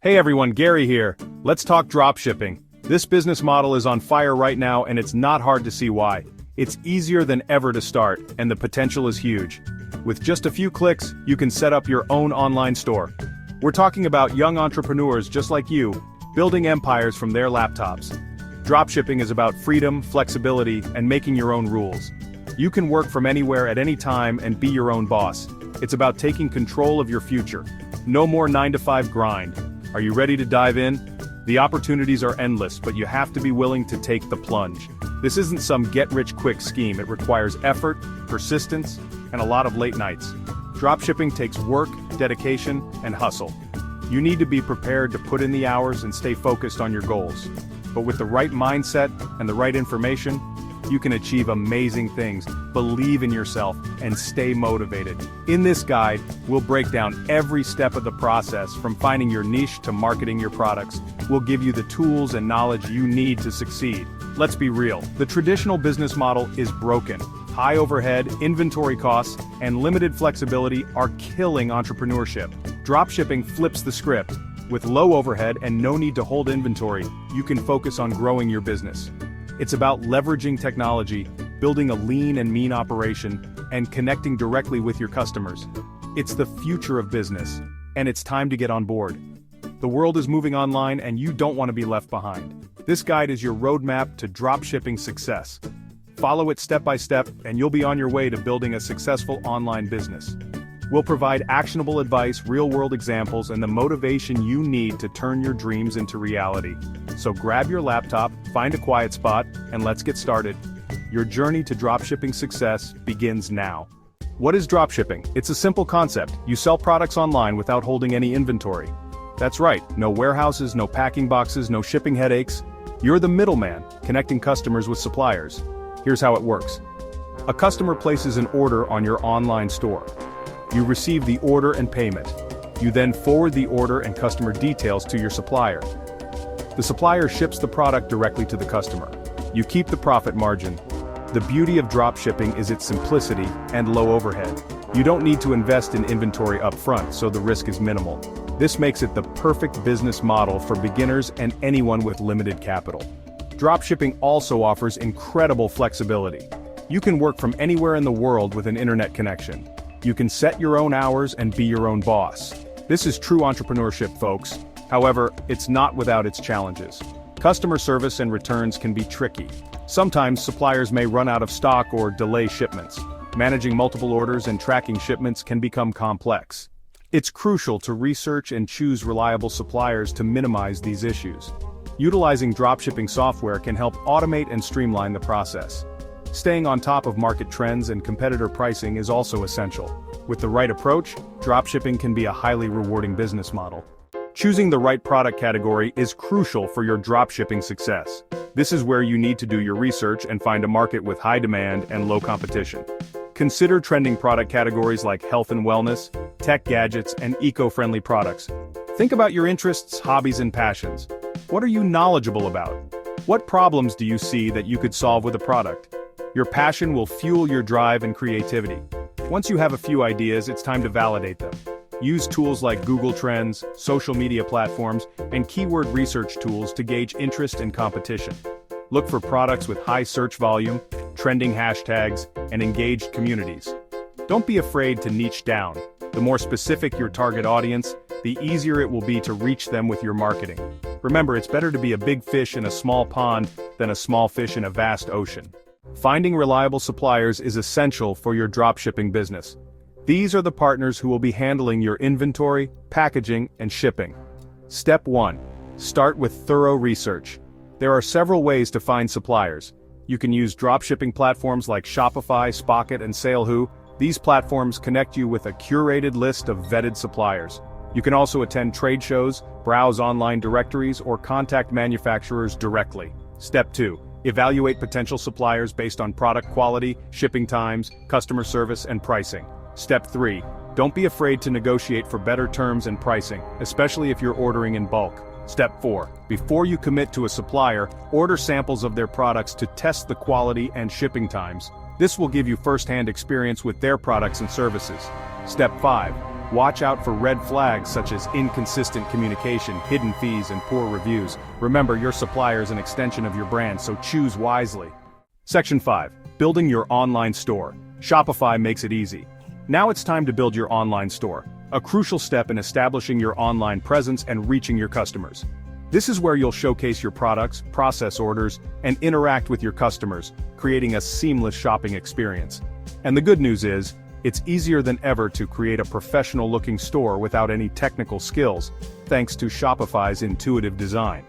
Hey everyone, Gary here. Let's talk dropshipping. This business model is on fire right now and it's not hard to see why. It's easier than ever to start, and the potential is huge. With just a few clicks, you can set up your own online store. We're talking about young entrepreneurs just like you, building empires from their laptops. Dropshipping is about freedom, flexibility, and making your own rules. You can work from anywhere at any time and be your own boss. It's about taking control of your future. No more 9-to-5 grind. Are you ready to dive in? The opportunities are endless, but you have to be willing to take the plunge. This isn't some get-rich-quick scheme. It requires effort, persistence, and a lot of late nights. Dropshipping takes work, dedication, and hustle. You need to be prepared to put in the hours and stay focused on your goals. But with the right mindset and the right information, you can achieve amazing things. Believe in yourself and stay motivated. In this guide, we'll break down every step of the process, from finding your niche to marketing your products. We'll give you the tools and knowledge you need to succeed. Let's be real. The traditional business model is broken. High overhead, inventory costs, and limited flexibility are killing entrepreneurship. Dropshipping flips the script. With low overhead and no need to hold inventory, you can focus on growing your business. It's about leveraging technology, building a lean and mean operation, and connecting directly with your customers. It's the future of business, and it's time to get on board. The world is moving online and you don't want to be left behind. This guide is your roadmap to dropshipping success. Follow it step by step and you'll be on your way to building a successful online business. We'll provide actionable advice, real-world examples, and the motivation you need to turn your dreams into reality. So grab your laptop, find a quiet spot, and let's get started. Your journey to dropshipping success begins now. What is dropshipping? It's a simple concept. You sell products online without holding any inventory. That's right, no warehouses, no packing boxes, no shipping headaches. You're the middleman, connecting customers with suppliers. Here's how it works. A customer places an order on your online store. You receive the order and payment. You then forward the order and customer details to your supplier. The supplier ships the product directly to the customer. You keep the profit margin. The beauty of dropshipping is its simplicity and low overhead. You don't need to invest in inventory up front, so the risk is minimal. This makes it the perfect business model for beginners and anyone with limited capital. Dropshipping also offers incredible flexibility. You can work from anywhere in the world with an internet connection. You can set your own hours and be your own boss. This is true entrepreneurship, folks. However, it's not without its challenges. Customer service and returns can be tricky. Sometimes suppliers may run out of stock or delay shipments. Managing multiple orders and tracking shipments can become complex. It's crucial to research and choose reliable suppliers to minimize these issues. Utilizing dropshipping software can help automate and streamline the process. Staying on top of market trends and competitor pricing is also essential. With the right approach, dropshipping can be a highly rewarding business model. Choosing the right product category is crucial for your dropshipping success. This is where you need to do your research and find a market with high demand and low competition. Consider trending product categories like health and wellness, tech gadgets, and eco-friendly products. Think about your interests, hobbies, and passions. What are you knowledgeable about? What problems do you see that you could solve with a product? Your passion will fuel your drive and creativity. Once you have a few ideas, it's time to validate them. Use tools like Google Trends, social media platforms, and keyword research tools to gauge interest and competition. Look for products with high search volume, trending hashtags, and engaged communities. Don't be afraid to niche down. The more specific your target audience, the easier it will be to reach them with your marketing. Remember, it's better to be a big fish in a small pond than a small fish in a vast ocean. Finding reliable suppliers is essential for your dropshipping business. These are the partners who will be handling your inventory, packaging, and shipping. Step 1. Start with thorough research. There are several ways to find suppliers. You can use dropshipping platforms like Shopify, Spocket, and Salehoo. These platforms connect you with a curated list of vetted suppliers. You can also attend trade shows, browse online directories, or contact manufacturers directly. Step 2. Evaluate potential suppliers based on product quality, shipping times, customer service, and pricing. Step 3. Don't be afraid to negotiate for better terms and pricing, especially if you're ordering in bulk. Step 4. Before you commit to a supplier, order samples of their products to test the quality and shipping times. This will give you first-hand experience with their products and services. Step 5. Watch out for red flags such as inconsistent communication, hidden fees, and poor reviews. Remember, your supplier is an extension of your brand, so choose wisely. Section 5. Building your online store. Shopify makes it easy. Now it's time to build your online store, a crucial step in establishing your online presence and reaching your customers. This is where you'll showcase your products, process orders, and interact with your customers, creating a seamless shopping experience. And the good news is, it's easier than ever to create a professional-looking store without any technical skills, thanks to Shopify's intuitive design.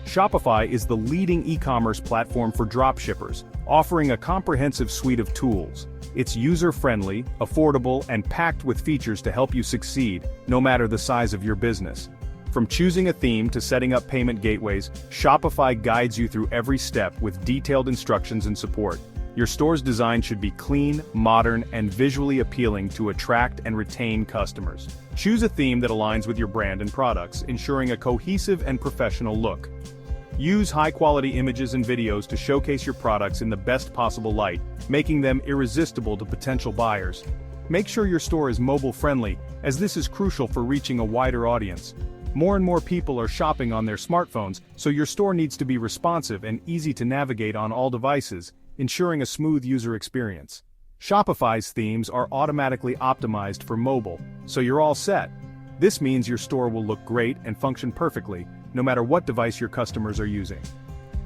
Shopify is the leading e-commerce platform for dropshippers, offering a comprehensive suite of tools. It's user-friendly, affordable, and packed with features to help you succeed, no matter the size of your business. From choosing a theme to setting up payment gateways, Shopify guides you through every step with detailed instructions and support. Your store's design should be clean, modern, and visually appealing to attract and retain customers. Choose a theme that aligns with your brand and products, ensuring a cohesive and professional look. Use high-quality images and videos to showcase your products in the best possible light, making them irresistible to potential buyers. Make sure your store is mobile-friendly, as this is crucial for reaching a wider audience. More and more people are shopping on their smartphones, so your store needs to be responsive and easy to navigate on all devices, ensuring a smooth user experience. Shopify's themes are automatically optimized for mobile, so you're all set. This means your store will look great and function perfectly, no matter what device your customers are using.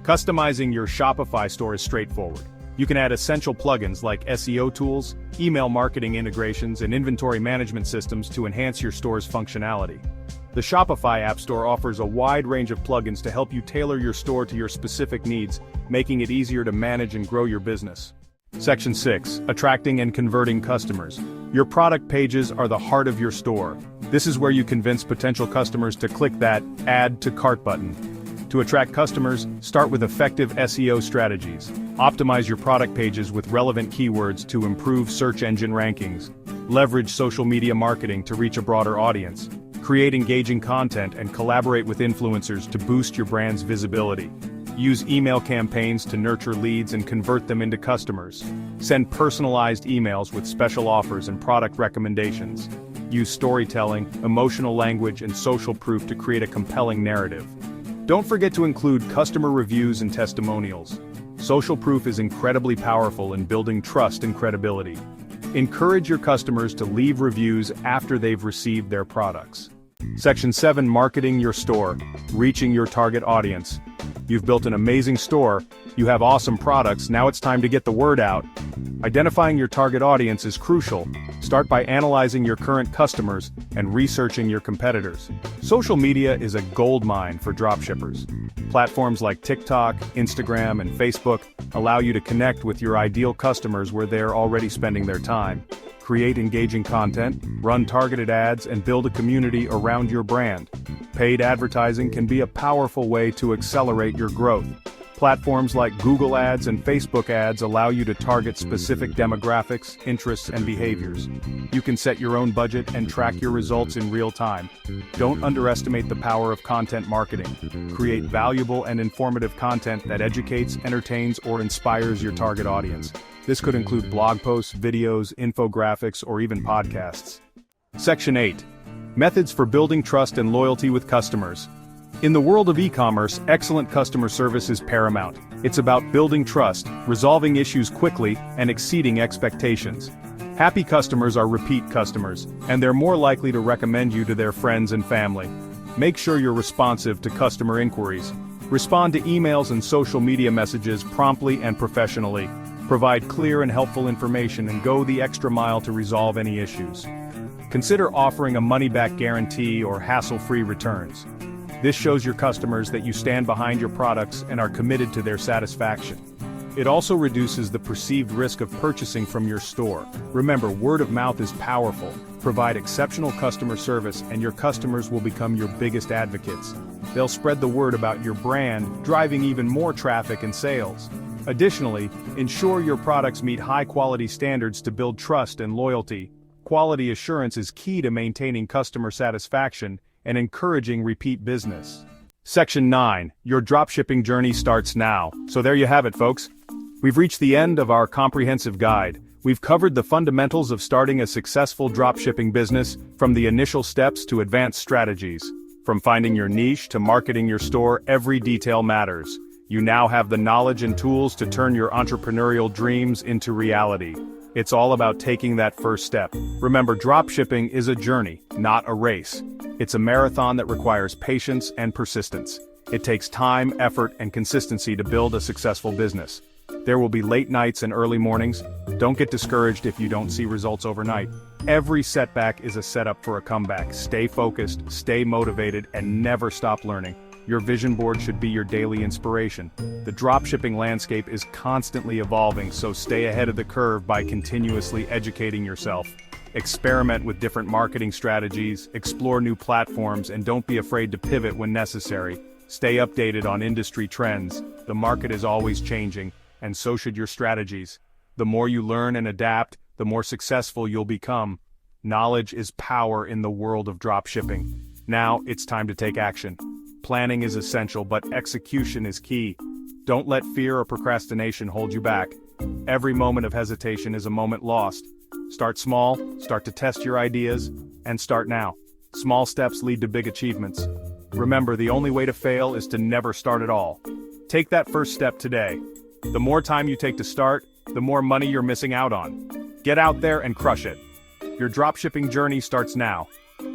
Customizing your Shopify store is straightforward. You can add essential plugins like SEO tools, email marketing integrations, and inventory management systems to enhance your store's functionality. The Shopify App Store offers a wide range of plugins to help you tailor your store to your specific needs, making it easier to manage and grow your business. Section 6. Attracting and converting customers. Your product pages are the heart of your store. This is where you convince potential customers to click that Add to Cart button. To attract customers, start with effective SEO strategies. Optimize your product pages with relevant keywords to improve search engine rankings. Leverage social media marketing to reach a broader audience. Create engaging content and collaborate with influencers to boost your brand's visibility. Use email campaigns to nurture leads and convert them into customers. Send personalized emails with special offers and product recommendations. Use storytelling, emotional language, and social proof to create a compelling narrative. Don't forget to include customer reviews and testimonials. Social proof is incredibly powerful in building trust and credibility. Encourage your customers to leave reviews after they've received their products. Section 7. Marketing your store. Reaching your target audience. You've built an amazing store, you have awesome products, now it's time to get the word out. Identifying your target audience is crucial. Start by analyzing your current customers and researching your competitors. Social media is a goldmine for dropshippers. Platforms like TikTok, Instagram, and Facebook allow you to connect with your ideal customers where they're already spending their time. Create engaging content, run targeted ads, and build a community around your brand. Paid advertising can be a powerful way to accelerate your growth. Platforms like Google Ads and Facebook Ads allow you to target specific demographics, interests, and behaviors. You can set your own budget and track your results in real time. Don't underestimate the power of content marketing. Create valuable and informative content that educates, entertains, or inspires your target audience. This could include blog posts, videos, infographics, or even podcasts. Section 8. Methods for building trust and loyalty with customers. In the world of e-commerce, excellent customer service is paramount. It's about building trust, resolving issues quickly, and exceeding expectations. Happy customers are repeat customers, and they're more likely to recommend you to their friends and family. Make sure you're responsive to customer inquiries. Respond to emails and social media messages promptly and professionally. Provide clear and helpful information and go the extra mile to resolve any issues. Consider offering a money-back guarantee or hassle-free returns. This shows your customers that you stand behind your products and are committed to their satisfaction. It also reduces the perceived risk of purchasing from your store. Remember, word of mouth is powerful. Provide exceptional customer service and your customers will become your biggest advocates. They'll spread the word about your brand, driving even more traffic and sales. Additionally, ensure your products meet high-quality standards to build trust and loyalty. Quality assurance is key to maintaining customer satisfaction and encouraging repeat business. Section 9. Your dropshipping journey starts now. So there you have it, folks. We've reached the end of our comprehensive guide. We've covered the fundamentals of starting a successful dropshipping business, from the initial steps to advanced strategies. From finding your niche to marketing your store, every detail matters. You now have the knowledge and tools to turn your entrepreneurial dreams into reality. It's all about taking that first step. Remember, dropshipping is a journey, not a race. It's a marathon that requires patience and persistence. It takes time, effort, and consistency to build a successful business. There will be late nights and early mornings. Don't get discouraged if you don't see results overnight. Every setback is a setup for a comeback. Stay focused, stay motivated, and never stop learning. Your vision board should be your daily inspiration. The dropshipping landscape is constantly evolving, so stay ahead of the curve by continuously educating yourself. Experiment with different marketing strategies, explore new platforms, and don't be afraid to pivot when necessary. Stay updated on industry trends. The market is always changing, and so should your strategies. The more you learn and adapt, the more successful you'll become. Knowledge is power in the world of dropshipping. Now, it's time to take action. Planning is essential, but execution is key. Don't let fear or procrastination hold you back. Every moment of hesitation is a moment lost. Start small, start to test your ideas, and start now. Small steps lead to big achievements. Remember, the only way to fail is to never start at all. Take that first step today. The more time you take to start, the more money you're missing out on. Get out there and crush it. Your dropshipping journey starts now.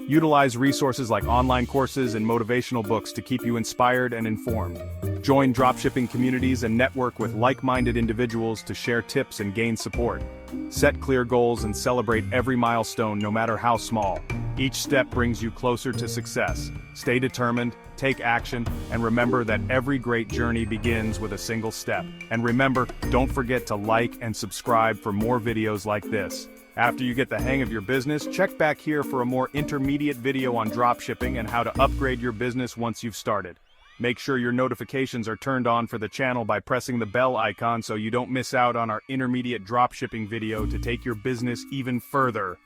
Utilize resources like online courses and motivational books to keep you inspired and informed. Join dropshipping communities and network with like-minded individuals to share tips and gain support. Set clear goals and celebrate every milestone, no matter how small. Each step brings you closer to success. Stay determined, take action, and remember that every great journey begins with a single step. And remember, don't forget to like and subscribe for more videos like this. After you get the hang of your business, check back here for a more intermediate video on dropshipping and how to upgrade your business once you've started. Make sure your notifications are turned on for the channel by pressing the bell icon so you don't miss out on our intermediate dropshipping video to take your business even further.